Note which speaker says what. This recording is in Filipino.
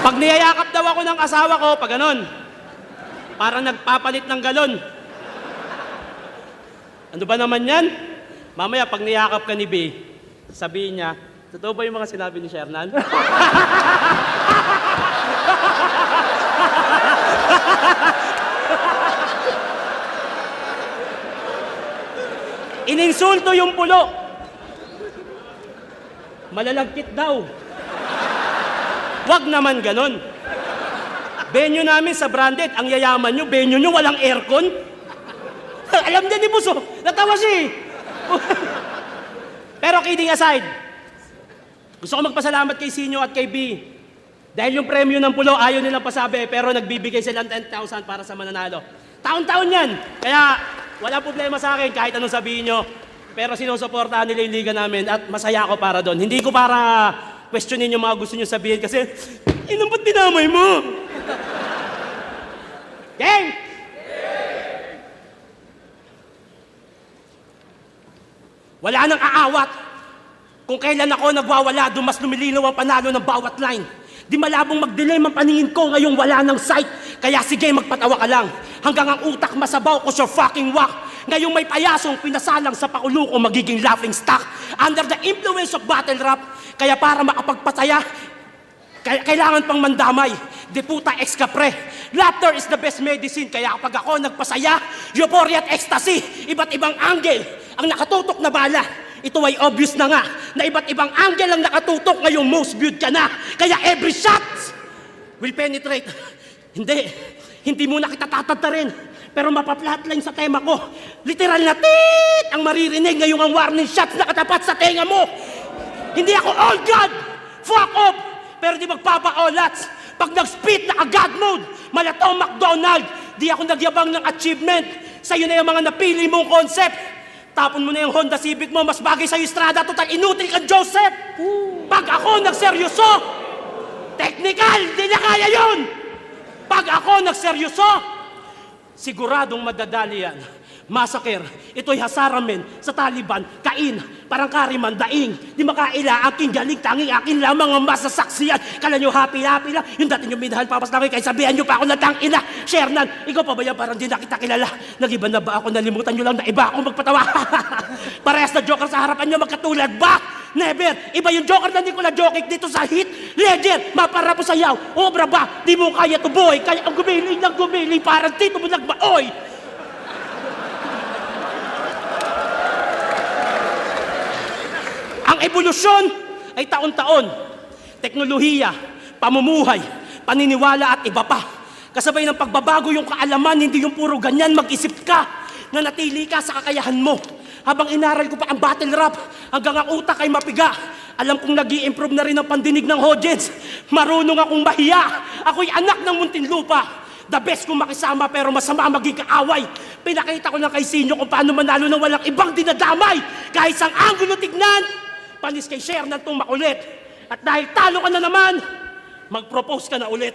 Speaker 1: Pag niyayakap daw ako ng asawa ko, pag ganon, parang nagpapalit ng galon. Ano ba naman yan? Mamaya, pag niyakap ka ni B, sabihin niya, totoo ba yung mga sinabi ni Shernan? Ininsulto yung pulo. Malalagkit daw. Wag naman ganon. Venue namin sa branded, ang yayaman nyo, venue nyo walang aircon. Alam niya ni Buso, natawa siya eh. Pero kidding aside, gusto ko magpasalamat kay Sinyo at kay B. Dahil yung premyo ng pulo, ayaw nilang pasabi, pero nagbibigay silang 10,000 para sa mananalo. Taon-taon yan. Kaya wala problema sa akin kahit anong sabihin nyo. Pero sinusuportahan nila yung liga namin at masaya ako para doon. Hindi ko para questionin yung mga gusto nyo sabihin kasi, ba't dinamay mo? Game! Wala nang aawat. Kung kailan ako nagwawala, doon mas lumilinaw ang panalo ng bawat line. Di malabong mag-delay ang paningin ko, ngayong wala ng sight. Kaya sige, magpatawa ka lang. Hanggang ang utak masabaw ko your fucking whack. Ngayong may payasong pinasalang sa paulo ko magiging laughing stock. Under the influence of battle rap, kaya para makapagpasaya, kailangan pang mandamay. Di puta ex kapre. Laughter is the best medicine. Kaya kapag ako nagpasaya, euphoria at ecstasy, iba't ibang angle ang nakatutok na bala. Ito ay obvious na nga na iba't ibang angle ang nakatutok ngayong most viewed ka na. Kaya every shot will penetrate. Hindi muna kita tatantarin. Pero mapaplatline sa tema ko. Literal na tit ang maririnig ngayong ang warning shots na katapat sa tenga mo. Hindi ako all God. Fuck off. Pero di magpapa-olats. Pag nag-spit na God mode, malatong McDonald, di ako nagyabang ng achievement. Sa'yo na yung mga napili mong concept. Tapon mo na yung Honda Civic mo, mas bagay sa'yo Estrada, total inutil kang Joseph. Pag ako nagseryoso, technical, di na kaya yun. Pag ako nagseryoso, siguradong madadali yan. Massacre, ito'y hasaramen sa Taliban, kain, parang kariman, daing. Di makaila, aking galing, tanging akin lamang ang masasaksiyan. Kala nyo happy-happy lang, yung dati nyo minahal papas lang, kaya sabihan nyo pa ako na tangina. Shernan, ikaw pa ba yan parang di na kita kilala? Nag-iba na ba ako, nalimutan nyo lang na iba akong magpatawa? Parehas na joker sa harapan nyo, magkatulad ba? Never! Iba yung joker na Nicola Jokic dito sa hit. Ledger, mapara po sayaw. Obra ba? Di mo kaya to boy. Kaya ang gumiling ng gumiling, parang tito mo nagbaoy. Ang evolusyon ay taon-taon. Teknolohiya, pamumuhay, paniniwala at iba pa. Kasabay ng pagbabago yung kaalaman, hindi yung puro ganyan, mag-isip ka na natili ka sa kakayahan mo. Habang inaral ko pa ang battle rap, hanggang ang utak ay mapiga. Alam kong nag-i-improve na rin ang pandinig ng audience. Marunong akong mahiya. Ako'y anak ng Muntinlupa. The best kong makisama pero masama maging kaaway. Pinakita ko lang kay Sinyo kung paano manalo na walang ibang dinadamay. Kahit sang angulo tignan, panis kay Shernan tong makulit. At dahil talo ka na naman, mag-propose ka na ulit.